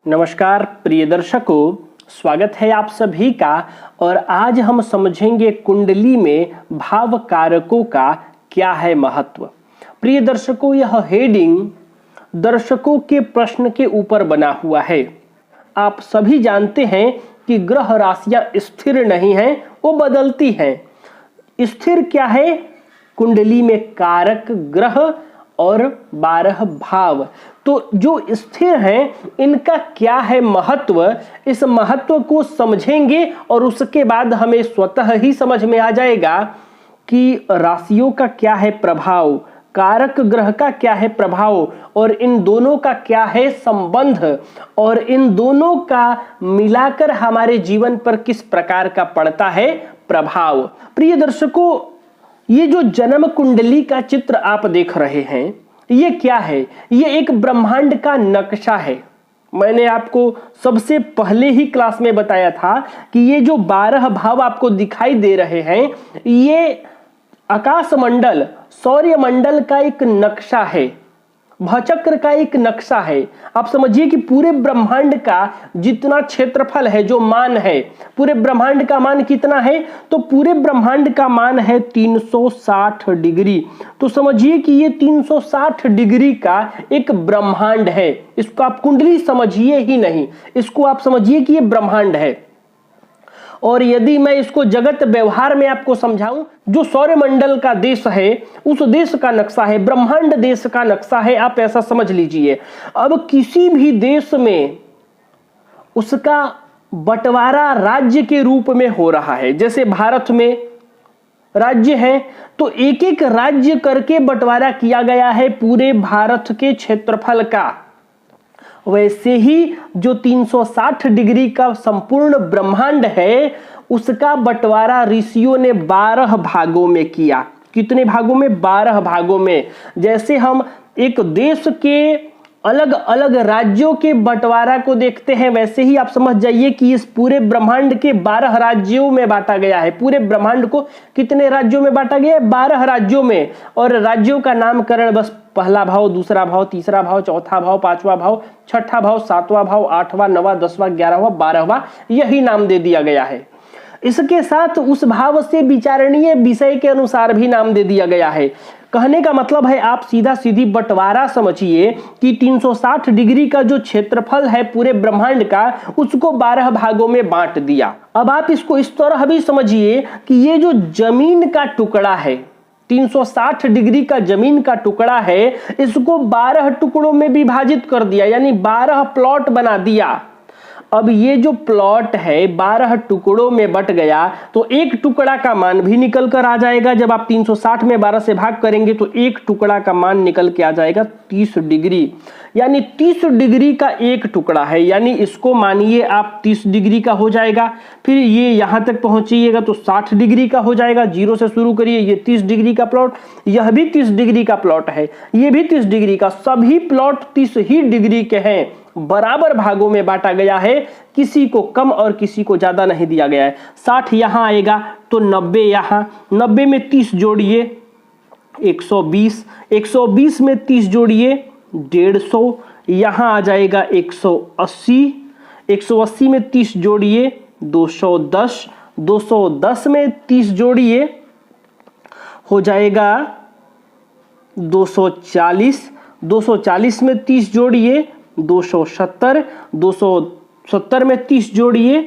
नमस्कार प्रिय दर्शकों, स्वागत है आप सभी का। और आज हम समझेंगे कुंडली में भाव कारकों का क्या है महत्व। प्रिय दर्शकों, यह हेडिंग दर्शकों के प्रश्न के ऊपर बना हुआ है। आप सभी जानते हैं कि ग्रह राशियां स्थिर नहीं हैं, वो बदलती हैं। स्थिर क्या है? कुंडली में कारक ग्रह और 12 भाव। तो जो स्थिर हैं इनका क्या है महत्व, इस महत्व को समझेंगे और उसके बाद हमें स्वतः ही समझ में आ जाएगा कि राशियों का क्या है प्रभाव, कारक ग्रह का क्या है प्रभाव और इन दोनों का क्या है संबंध और इन दोनों का मिलाकर हमारे जीवन पर किस प्रकार का पड़ता है प्रभाव। प्रिय दर्शकों, ये जो जन्म कुंडली का चित्र आप देख रहे हैं, ये क्या है? ये एक ब्रह्मांड का नक्शा है। मैंने आपको सबसे पहले ही क्लास में बताया था कि ये जो 12 भाव आपको दिखाई दे रहे हैं, ये आकाश मंडल, सौर्य मंडल का एक नक्शा है, भचक्र का एक नक्शा है। आप समझिए कि पूरे ब्रह्मांड का जितना क्षेत्रफल है, जो मान है, पूरे ब्रह्मांड का मान कितना है? तो पूरे ब्रह्मांड का मान है 360 डिग्री। तो समझिए कि ये 360 डिग्री का एक ब्रह्मांड है। इसको आप कुंडली समझिए ही नहीं, इसको आप समझिए कि ये ब्रह्मांड है। और यदि मैं इसको जगत व्यवहार में आपको समझाऊं, जो सौरमंडल का देश है उस देश का नक्शा है, ब्रह्मांड देश का नक्शा है, आप ऐसा समझ लीजिए। अब किसी भी देश में उसका बंटवारा राज्य के रूप में हो रहा है। जैसे भारत में राज्य है तो एक एक राज्य करके बंटवारा किया गया है पूरे भारत के क्षेत्रफल का। वैसे ही जो 360 डिग्री का संपूर्ण ब्रह्मांड है उसका बंटवारा ऋषियों ने 12 भागों में किया। कितने भागों में? 12 भागों में। जैसे हम एक देश के अलग अलग राज्यों के बंटवारा को देखते हैं, वैसे ही आप समझ जाइए कि इस पूरे ब्रह्मांड के 12 राज्यों में बांटा गया है। पूरे ब्रह्मांड को कितने राज्यों में बांटा गया है? 12 राज्यों में। और राज्यों का नामकरण बस पहला भाव, दूसरा भाव, तीसरा भाव, चौथा भाव, पांचवा भाव, छठा भाव, सातवां भाव, आठवां, नवां, 10वां, 11वां, 12वां, यही नाम दे दिया गया है। इसके साथ उस भाव से विचारणीय विषय के अनुसार भी नाम दे दिया गया है। कहने का मतलब है, आप सीधा सीधी बंटवारा समझिए कि 360 डिग्री का जो क्षेत्रफल है पूरे ब्रह्मांड का, उसको 12 भागों में बांट दिया। अब आप इसको इस तरह भी समझिए कि ये जो जमीन का टुकड़ा है, 360 डिग्री का जमीन का टुकड़ा है, इसको 12 टुकड़ों में विभाजित कर दिया, यानी 12 प्लॉट बना दिया। अब ये जो प्लॉट है 12 टुकड़ों में बट गया तो एक टुकड़ा का मान भी निकल कर आ जाएगा। जब आप 360 में 12 से भाग करेंगे तो एक टुकड़ा का मान निकल के आ जाएगा 30 डिग्री, यानी 30 डिग्री का एक टुकड़ा है, यानी इसको मानिए आप 30 डिग्री का हो जाएगा। फिर ये यहां तक पहुंचिएगा तो 60 डिग्री का हो जाएगा। 0 से शुरू करिए, ये 30 डिग्री का प्लॉट, यह भी 30 डिग्री का प्लॉट है, ये भी 30 डिग्री का, सभी प्लॉट 30 ही डिग्री के हैं। बराबर भागों में बांटा गया है, किसी को कम और किसी को ज्यादा नहीं दिया गया है। 60 यहां आएगा तो 90 यहां, 90 में 30 जोड़िए 120, 120 में 30 जोड़िए 150, यहां आ जाएगा 180, 180 में 30 जोड़िए 210, 210 में 30 जोड़िए हो जाएगा 240, 240 में 30 जोड़िए 270, 270 में 30 जोड़िए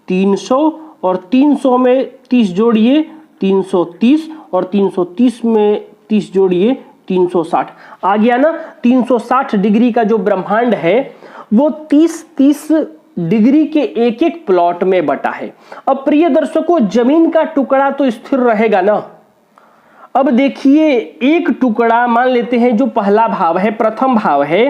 300 और 300 में 30 जोड़िए 330 और 330 में 30 जोड़िए 360। आ गया ना? 360 डिग्री का जो ब्रह्मांड है वो 30-30 डिग्री के एक एक प्लॉट में बटा है। अब प्रिय दर्शकों, जमीन का टुकड़ा तो स्थिर रहेगा ना। अब देखिए, एक टुकड़ा मान लेते हैं, जो पहला भाव है, प्रथम भाव है,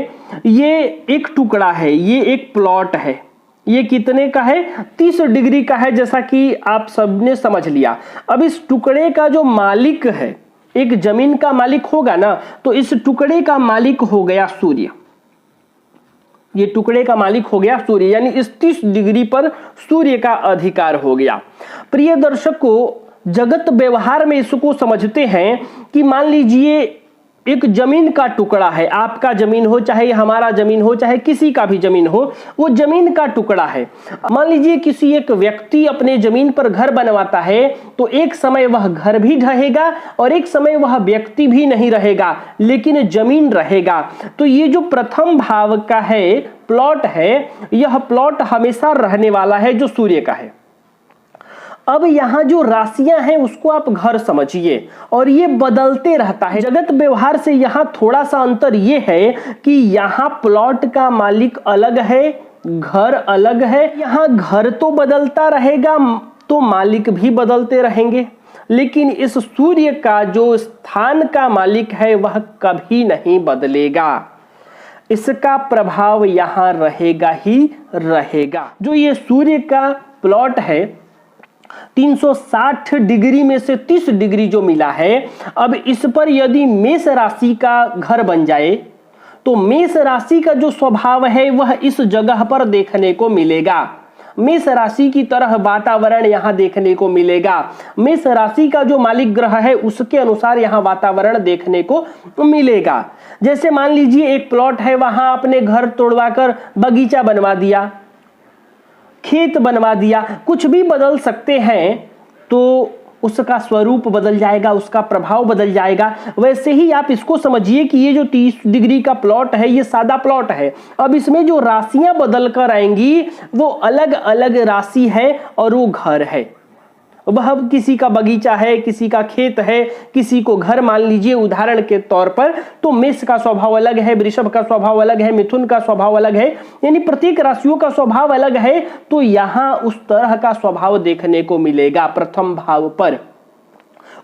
ये एक टुकड़ा है, ये एक प्लॉट है। ये कितने का है? 30 डिग्री का है, जैसा कि आप सबने समझ लिया। अब इस टुकड़े का जो मालिक है, एक जमीन का मालिक होगा ना, तो इस टुकड़े का मालिक हो गया सूर्य। ये टुकड़े का मालिक हो गया सूर्य, यानी इस 30 डिग्री पर सूर्य का अधिकार हो गया। प्रिय दर्शकों, जगत व्यवहार में इसको समझते हैं कि मान लीजिए एक जमीन का टुकड़ा है, आपका जमीन हो चाहे हमारा जमीन हो चाहे किसी का भी जमीन हो, वो जमीन का टुकड़ा है। मान लीजिए किसी एक व्यक्ति अपने जमीन पर घर बनवाता है, तो एक समय वह घर भी ढहेगा और एक समय वह व्यक्ति भी नहीं रहेगा, लेकिन जमीन रहेगा। तो ये जो प्रथम भाव का है प्लॉट है, यह प्लॉट हमेशा रहने वाला है जो सूर्य का है। अब यहां जो राशियां हैं उसको आप घर समझिए, और ये बदलते रहता है। जगत व्यवहार से यहां थोड़ा सा अंतर ये है कि यहां प्लॉट का मालिक अलग है, घर अलग है। यहां घर तो बदलता रहेगा तो मालिक भी बदलते रहेंगे, लेकिन इस सूर्य का जो स्थान का मालिक है वह कभी नहीं बदलेगा। इसका प्रभाव यहां रहेगा ही रहेगा। जो ये सूर्य का प्लॉट है 360 डिग्री में से 30 डिग्री जो मिला है, अब इस पर यदि मेष राशि का घर बन जाए तो मेष राशि का जो स्वभाव है वह इस जगह पर देखने को मिलेगा। मेष राशि की तरह वातावरण यहां देखने को मिलेगा। मेष राशि का जो मालिक ग्रह है उसके अनुसार यहां वातावरण देखने को मिलेगा। जैसे मान लीजिए एक प्लॉट है, वहां आपने घर तोड़वाकर बगीचा बनवा दिया, खेत बनवा दिया, कुछ भी बदल सकते हैं, तो उसका स्वरूप बदल जाएगा, उसका प्रभाव बदल जाएगा। वैसे ही आप इसको समझिए कि ये जो 30 डिग्री का प्लॉट है ये सादा प्लॉट है। अब इसमें जो राशियां बदल कर आएंगी वो अलग अलग राशि है और वो घर है। वह किसी का बगीचा है, किसी का खेत है, किसी को घर मान लीजिए उदाहरण के तौर पर। तो मेष का स्वभाव अलग है, वृषभ का स्वभाव अलग है, मिथुन का स्वभाव अलग है, यानी प्रत्येक राशियों का स्वभाव अलग है। तो यहां उस तरह का स्वभाव देखने को मिलेगा प्रथम भाव पर।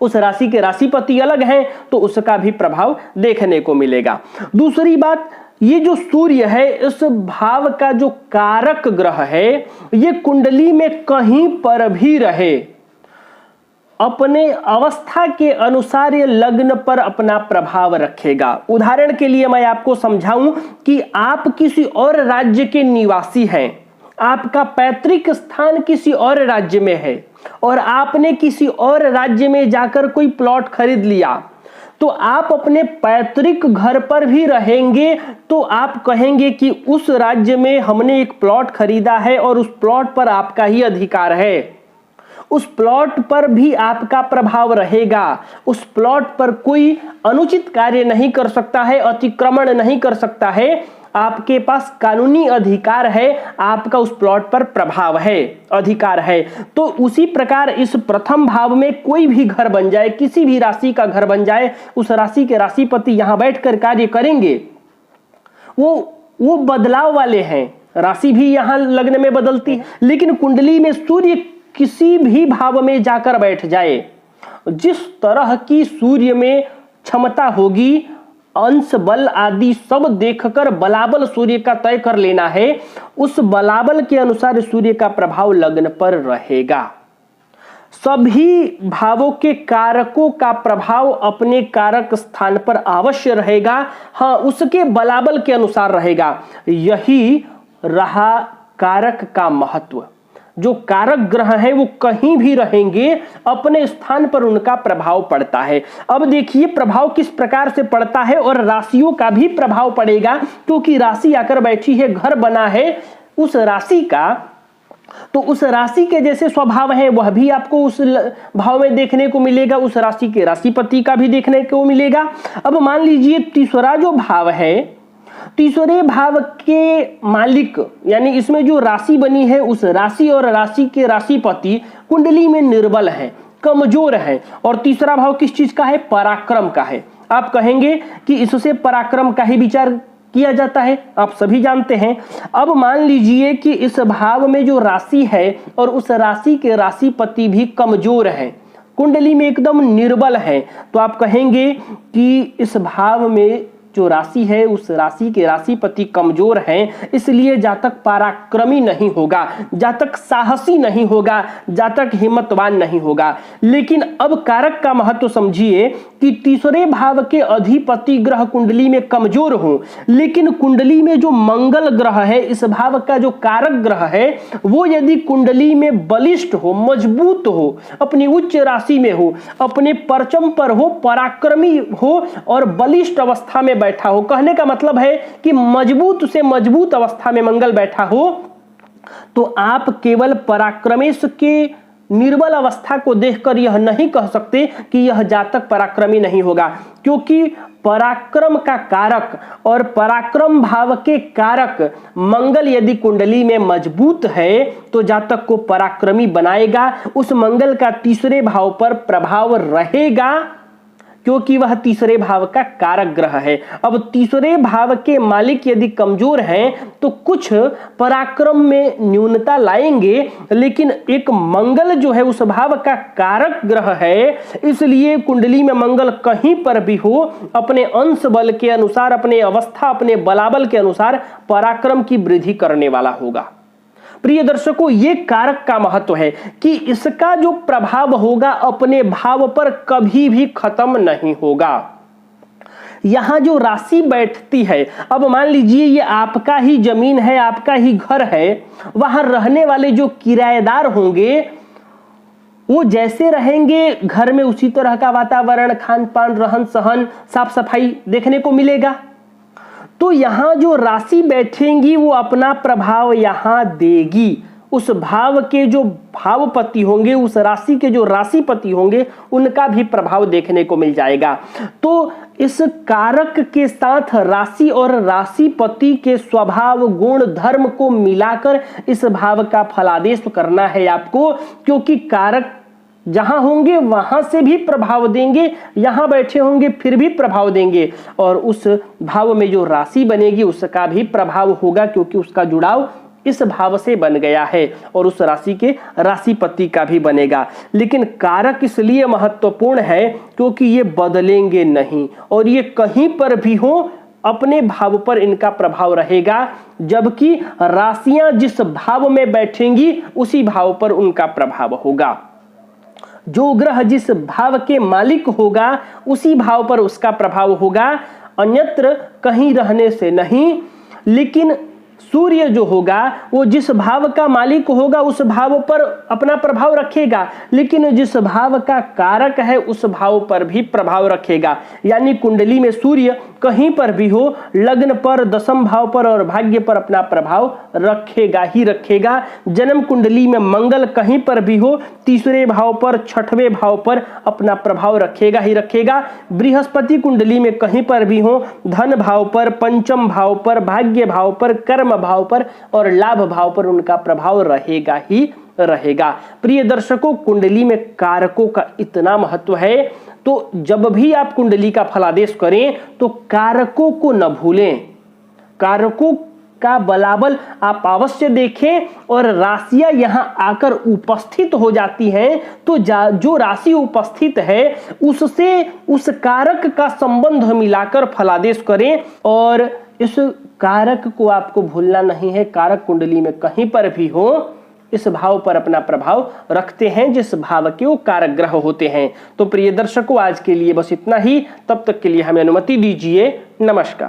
उस राशि के राशिपति अलग हैं तो उसका भी प्रभाव देखने को मिलेगा। दूसरी बात, ये जो सूर्य है इस भाव का जो कारक ग्रह है, ये कुंडली में कहीं पर भी रहे, अपने अवस्था के अनुसार ये लग्न पर अपना प्रभाव रखेगा। उदाहरण के लिए मैं आपको समझाऊं कि आप किसी और राज्य के निवासी हैं, आपका पैतृक स्थान किसी और राज्य में है और आपने किसी और राज्य में जाकर कोई प्लॉट खरीद लिया, तो आप अपने पैतृक घर पर भी रहेंगे तो आप कहेंगे कि उस राज्य में हमने एक प्लॉट खरीदा है और उस प्लॉट पर आपका ही अधिकार है, उस प्लॉट पर भी आपका प्रभाव रहेगा, उस प्लॉट पर कोई अनुचित कार्य नहीं कर सकता है, अतिक्रमण नहीं कर सकता है, आपके पास कानूनी अधिकार है, आपका उस प्लॉट पर प्रभाव है, अधिकार है। तो उसी प्रकार इस प्रथम भाव में कोई भी घर बन जाए, किसी भी राशि का घर बन जाए, उस राशि के राशिपति यहां बैठकर कार्य करेंगे, वो बदलाव वाले हैं। राशि भी यहां लग्न में बदलती है, लेकिन कुंडली में सूर्य किसी भी भाव में जाकर बैठ जाए, जिस तरह की सूर्य में क्षमता होगी, अंश बल आदि सब देखकर बलाबल सूर्य का तय कर लेना है, उस बलाबल के अनुसार सूर्य का प्रभाव लग्न पर रहेगा। सभी भावों के कारकों का प्रभाव अपने कारक स्थान पर अवश्य रहेगा, हाँ उसके बलाबल के अनुसार रहेगा। यही रहा कारक का महत्व। जो कारक ग्रह है वो कहीं भी रहेंगे, अपने स्थान पर उनका प्रभाव पड़ता है। अब देखिए प्रभाव किस प्रकार से पड़ता है, और राशियों का भी प्रभाव पड़ेगा, क्योंकि राशि आकर बैठी है, घर बना है उस राशि का, तो उस राशि के जैसे स्वभाव है वह भी आपको उस भाव में देखने को मिलेगा, उस राशि के राशिपति का भी देखने को मिलेगा। अब मान लीजिए तीसरा जो भाव है, तीसरे भाव के मालिक यानी इसमें जो राशि बनी है उस राशि और राशि के राशिपति कुंडली में निर्बल है, कमजोर है। और तीसरा भाव किस चीज का है? पराक्रम का है। आप कहेंगे कि इससे पराक्रम का ही विचार किया जाता है, आप सभी जानते हैं। अब मान लीजिए कि इस भाव में जो राशि है और उस राशि के राशिपति भी कमजोर है, कुंडली में एकदम निर्बल है, तो आप कहेंगे कि इस भाव में जो राशि है उस राशि के राशिपति कमजोर हैं, इसलिए जातक पराक्रमी नहीं होगा, जातक साहसी नहीं होगा, जातक हिम्मतवान नहीं होगा। लेकिन अब कारक का महत्व समझिए कि तीसरे भाव के अधिपति ग्रह कुंडली में कमजोर हो, लेकिन कुंडली में जो मंगल ग्रह है, इस भाव का जो कारक ग्रह है, वो यदि कुंडली में बलिष्ठ हो, मजबूत हो, अपनी उच्च राशि में हो, अपने परचम पर हो, पराक्रमी हो और बलिष्ठ अवस्था में बैठा हो, कहने का मतलब है कि मजबूत से मजबूत अवस्था में मंगल बैठा हो, तो आप केवल पराक्रमेश के निर्बल अवस्था को देखकर यह नहीं कह सकते कि यह जातक पराक्रमी नहीं होगा, क्योंकि पराक्रम का कारक और पराक्रम भाव के कारक मंगल यदि कुंडली में मजबूत है तो जातक को पराक्रमी बनाएगा। उस मंगल का तीसरे भाव पर प्रभाव रहेगा, क्योंकि वह तीसरे भाव का कारक ग्रह है। अब तीसरे भाव के मालिक यदि कमजोर हैं तो कुछ पराक्रम में न्यूनता लाएंगे, लेकिन एक मंगल जो है उस भाव का कारक ग्रह है, इसलिए कुंडली में मंगल कहीं पर भी हो, अपने अंश बल के अनुसार, अपने अवस्था, अपने बलाबल के अनुसार पराक्रम की वृद्धि करने वाला होगा। प्रिय दर्शकों, ये कारक का महत्व है कि इसका जो प्रभाव होगा अपने भाव पर कभी भी खत्म नहीं होगा। यहां जो राशि बैठती है, अब मान लीजिए ये आपका ही जमीन है, आपका ही घर है, वहां रहने वाले जो किराएदार होंगे वो जैसे रहेंगे घर में उसी तरह का वातावरण, खान पान, रहन सहन, साफ सफाई देखने को मिलेगा। तो यहां जो राशि बैठेंगी वो अपना प्रभाव यहां देगी। उस भाव के जो भावपति होंगे, उस राशि के जो राशिपति होंगे, उनका भी प्रभाव देखने को मिल जाएगा। तो इस कारक के साथ राशि और राशिपति के स्वभाव, गुण, धर्म को मिलाकर इस भाव का फलादेश करना है आपको, क्योंकि कारक जहां होंगे वहां से भी प्रभाव देंगे, यहां बैठे होंगे फिर भी प्रभाव देंगे, और उस भाव में जो राशि बनेगी उसका भी प्रभाव होगा, क्योंकि उसका जुड़ाव इस भाव से बन गया है और उस राशि के राशिपति का भी बनेगा। लेकिन कारक इसलिए महत्वपूर्ण है क्योंकि ये बदलेंगे नहीं, और ये कहीं पर भी हो अपने भाव पर इनका प्रभाव रहेगा, जबकि राशियां जिस भाव में बैठेंगी उसी भाव पर उनका प्रभाव होगा। जो ग्रह जिस भाव के मालिक होगा उसी भाव पर उसका प्रभाव होगा, अन्यत्र कहीं रहने से नहीं। लेकिन सूर्य जो होगा वो जिस भाव का मालिक होगा उस भाव पर अपना प्रभाव रखेगा, लेकिन जिस भाव का कारक है उस भाव पर भी प्रभाव रखेगा। यानी कुंडली में सूर्य कहीं पर भी हो, लग्न पर, दशम भाव पर और भाग्य पर अपना प्रभाव रखेगा ही रखेगा। जन्म कुंडली में मंगल कहीं पर भी हो, तीसरे भाव पर, छठवें भाव पर अपना प्रभाव रखेगा ही रखेगा। बृहस्पति कुंडली में कहीं पर भी हो, धन भाव पर, पंचम भाव पर, भाग्य भाव पर, कर्म भाव पर और लाभ भाव पर उनका प्रभाव रहेगा ही रहेगा। प्रिय दर्शकों, कुंडली में कारकों का इतना महत्व है, तो जब भी आप कुंडली का फलादेश करें तो कारकों को न भूलें, कारकों का बलाबल आप अवश्य देखें। और राशियां यहां आकर उपस्थित हो जाती हैं तो जो राशि उपस्थित है उससे उस कारक का संबंध मिलाकर फलादेश करें, और इस कारक को आपको भूलना नहीं है। कारक कुंडली में कहीं पर भी हो, इस भाव पर अपना प्रभाव रखते हैं जिस भाव के वो कारक ग्रह होते हैं। तो प्रिय दर्शकों, आज के लिए बस इतना ही। तब तक के लिए हमें अनुमति दीजिए। नमस्कार।